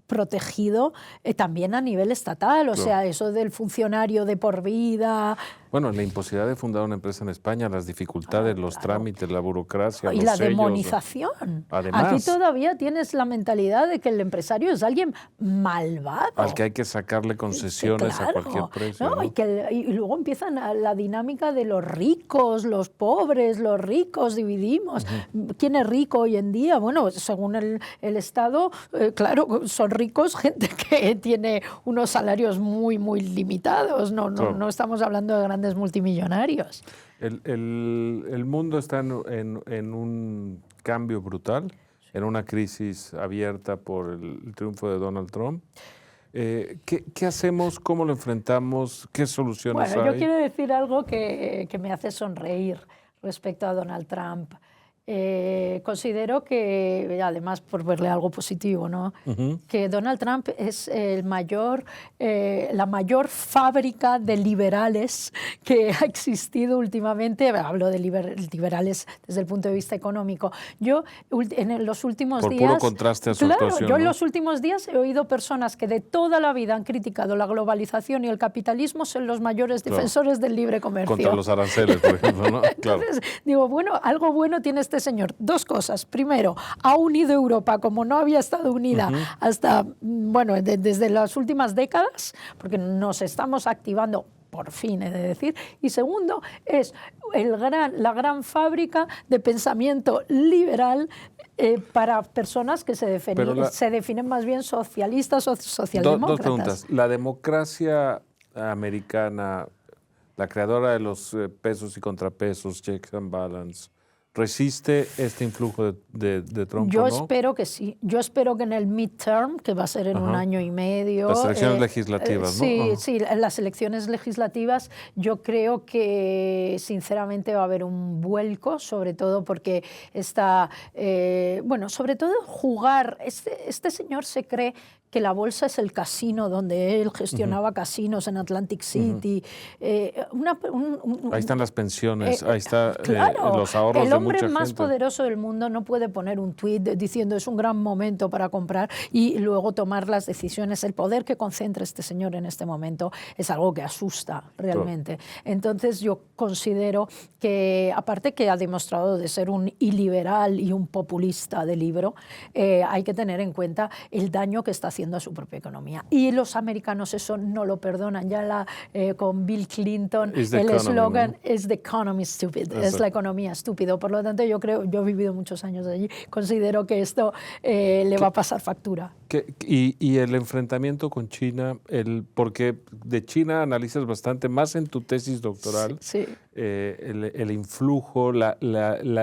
protegido también a nivel estatal, o sea, eso del funcionario de por vida. Bueno, la imposibilidad de fundar una empresa en España, las dificultades, los trámites, la burocracia, y los la sellos, demonización. Además, aquí todavía tienes la mentalidad de que el empresario es alguien malvado. Al que hay que sacarle concesiones a cualquier precio. ¿no? Y luego empiezan la dinámica de los ricos, los pobres, los ricos, dividimos. ¿Quién es rico hoy en día? Bueno, según el Estado, claro, son ricos gente que tiene unos salarios muy, muy limitados. No estamos hablando de grandes multimillonarios. El mundo está en un cambio brutal, en una crisis abierta por el triunfo de Donald Trump. ¿Qué hacemos? ¿Cómo lo enfrentamos? ¿Qué soluciones hay? Bueno, yo quiero decir algo que me hace sonreír respecto a Donald Trump. Considero que, además por verle algo positivo, ¿no? Que Donald Trump es la mayor fábrica de liberales que ha existido últimamente. Hablo de liberales desde el punto de vista económico. Yo en los últimos días... Por puro contraste a su actuación, yo en ¿no? los últimos días he oído personas que de toda la vida han criticado la globalización y el capitalismo, son los mayores defensores del libre comercio. Contra los aranceles, por ejemplo, ¿no? Claro. Entonces, digo, bueno, algo bueno tiene este señor. Dos cosas. Primero, ha unido Europa como no había estado unida hasta, bueno, desde las últimas décadas, porque nos estamos activando, por fin, he de decir. Y segundo, es la gran fábrica de pensamiento liberal para personas que se definen más bien socialistas o socialdemócratas. Dos preguntas. La democracia americana, la creadora de los pesos y contrapesos, checks and balance, ¿resiste este influjo de Trump? Yo ¿no? espero que sí. Yo espero que en el midterm, que va a ser en un año y medio... Las elecciones legislativas, ¿no? Sí, las elecciones legislativas, yo creo que sinceramente va a haber un vuelco, sobre todo porque está... bueno, sobre todo jugar... Este señor se cree que la bolsa es el casino donde él gestionaba casinos en Atlantic City. Ahí están las pensiones, ahí están claro, los ahorros de mucha gente. El hombre más poderoso del mundo no puede poner un tuit diciendo es un gran momento para comprar y luego tomar las decisiones. El poder que concentra este señor en este momento es algo que asusta realmente. Claro. Entonces yo considero que, aparte que ha demostrado de ser un iliberal y un populista de libro, hay que tener en cuenta el daño que está haciendo a su propia economía. Y los americanos eso no lo perdonan. Ya con Bill Clinton el eslogan es "The economy stupid", exacto. Es la economía estúpido. Por lo tanto, yo he vivido muchos años allí, considero que esto le va a pasar factura. Y el enfrentamiento con China, porque de China analizas bastante, más en tu tesis doctoral, sí. El influjo, la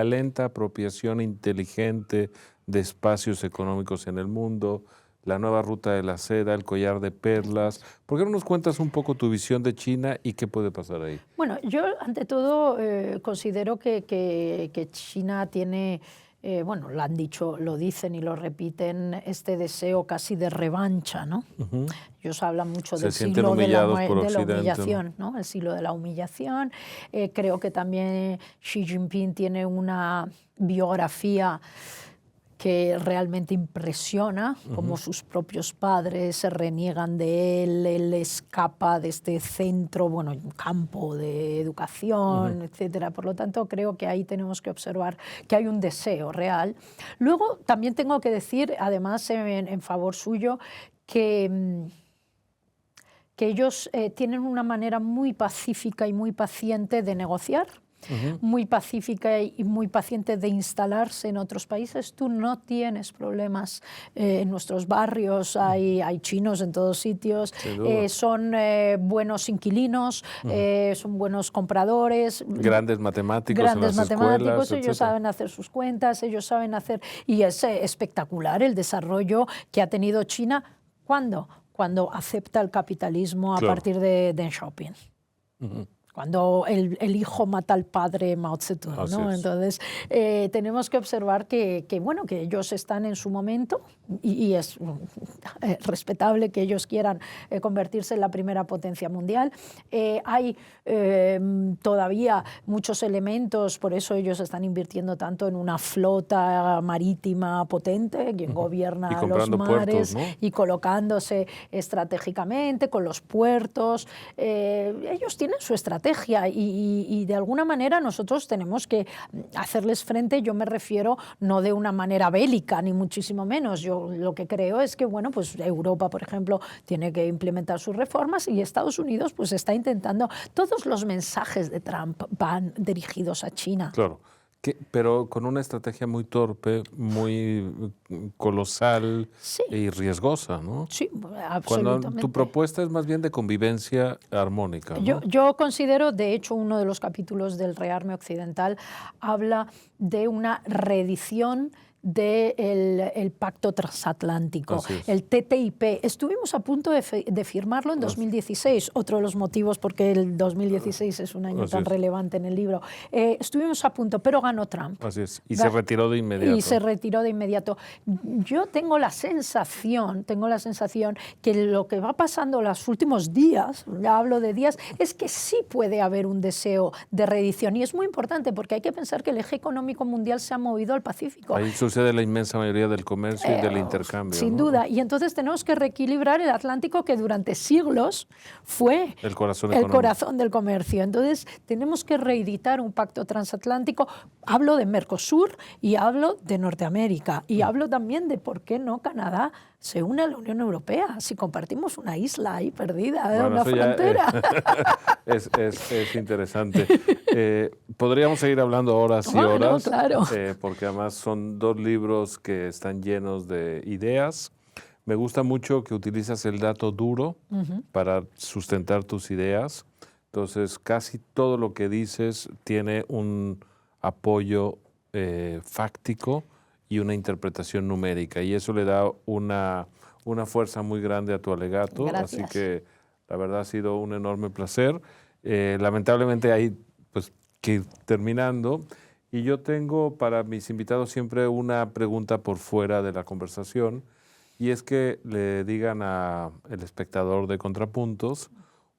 lenta apropiación inteligente de espacios económicos en el mundo, la nueva ruta de la seda, el collar de perlas. ¿Por qué no nos cuentas un poco tu visión de China y qué puede pasar ahí? Bueno, yo ante todo considero que China tiene, bueno, lo han dicho, lo dicen y lo repiten, este deseo casi de revancha, ¿no? Ellos hablan mucho del siglo de la humillación, ¿no? El siglo de la humillación. Creo que también Xi Jinping tiene una biografía que realmente impresiona, como sus propios padres se reniegan de él escapa de este centro, bueno, un campo de educación, etcétera. Por lo tanto, creo que ahí tenemos que observar que hay un deseo real. Luego, también tengo que decir, además, en favor suyo, que ellos tienen una manera muy pacífica y muy paciente de negociar. muy pacífica y muy paciente de instalarse en otros países, tú no tienes problemas. En nuestros barrios hay chinos en todos sitios, son buenos inquilinos, son buenos compradores. Grandes matemáticos en las escuelas, ellos saben hacer sus cuentas, ellos saben hacer... Y es espectacular el desarrollo que ha tenido China. ¿Cuándo? Cuando acepta el capitalismo a partir de Deng Xiaoping. Cuando el hijo mata al padre, Mao Zedong, ¿no? Entonces, tenemos que observar que ellos están en su momento y es respetable que ellos quieran convertirse en la primera potencia mundial. Hay todavía muchos elementos, por eso ellos están invirtiendo tanto en una flota marítima potente, quien gobierna los mares, puertos, ¿no? Y colocándose estratégicamente con los puertos. Ellos tienen su estrategia. Y de alguna manera nosotros tenemos que hacerles frente. Yo me refiero no de una manera bélica, ni muchísimo menos. Yo lo que creo es que pues Europa, por ejemplo, tiene que implementar sus reformas y Estados Unidos pues está intentando. Todos los mensajes de Trump van dirigidos a China. Claro. Pero con una estrategia muy torpe, muy colosal y riesgosa, ¿no? Sí, absolutamente. Cuando tu propuesta es más bien de convivencia armónica, ¿no? Yo considero, de hecho, uno de los capítulos del Rearme Occidental habla de una reedición del pacto transatlántico, el TTIP. Estuvimos a punto de firmarlo en 2016, otro de los motivos porque el 2016 es un año tan relevante en el libro. Estuvimos a punto, pero ganó Trump. Así es, y se retiró de inmediato. Yo tengo la sensación que lo que va pasando los últimos días, ya hablo de días, es que sí puede haber un deseo de reedición, y es muy importante porque hay que pensar que el eje económico mundial se ha movido al Pacífico. Ahí sucede la inmensa mayoría del comercio y del intercambio. Sin duda. Y entonces tenemos que reequilibrar el Atlántico, que durante siglos fue el corazón del comercio. Entonces tenemos que reeditar un pacto transatlántico. Hablo de Mercosur y hablo de Norteamérica. Y hablo también de por qué no Canadá se une a la Unión Europea, si compartimos una isla ahí perdida, una frontera. Es interesante. Podríamos seguir hablando horas y horas, claro. Porque además son dos libros que están llenos de ideas. Me gusta mucho que utilizas el dato duro para sustentar tus ideas. Entonces, casi todo lo que dices tiene un apoyo fáctico y una interpretación numérica, y eso le da una fuerza muy grande a tu alegato. Gracias. Así que la verdad ha sido un enorme placer. Lamentablemente hay que ir terminando, y yo tengo para mis invitados siempre una pregunta por fuera de la conversación, y es que le digan al espectador de Contrapuntos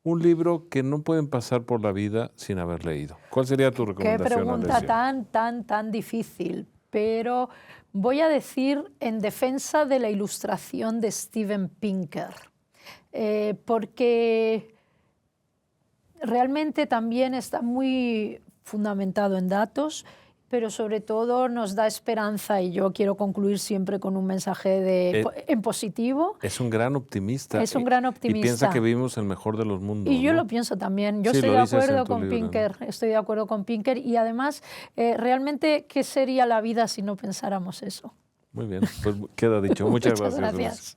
un libro que no pueden pasar por la vida sin haber leído. ¿Cuál sería tu recomendación? Qué pregunta tan difícil. Pero voy a decir en defensa de la ilustración de Steven Pinker, porque realmente también está muy fundamentado en datos, pero sobre todo nos da esperanza, y yo quiero concluir siempre con un mensaje en positivo. Es un gran optimista. Es un gran optimista. Y piensa que vivimos el mejor de los mundos. Y yo lo pienso también. Yo estoy de acuerdo con Pinker. Estoy de acuerdo con Pinker. Y además, realmente, ¿qué sería la vida si no pensáramos eso? Muy bien, pues queda dicho. Muchas gracias.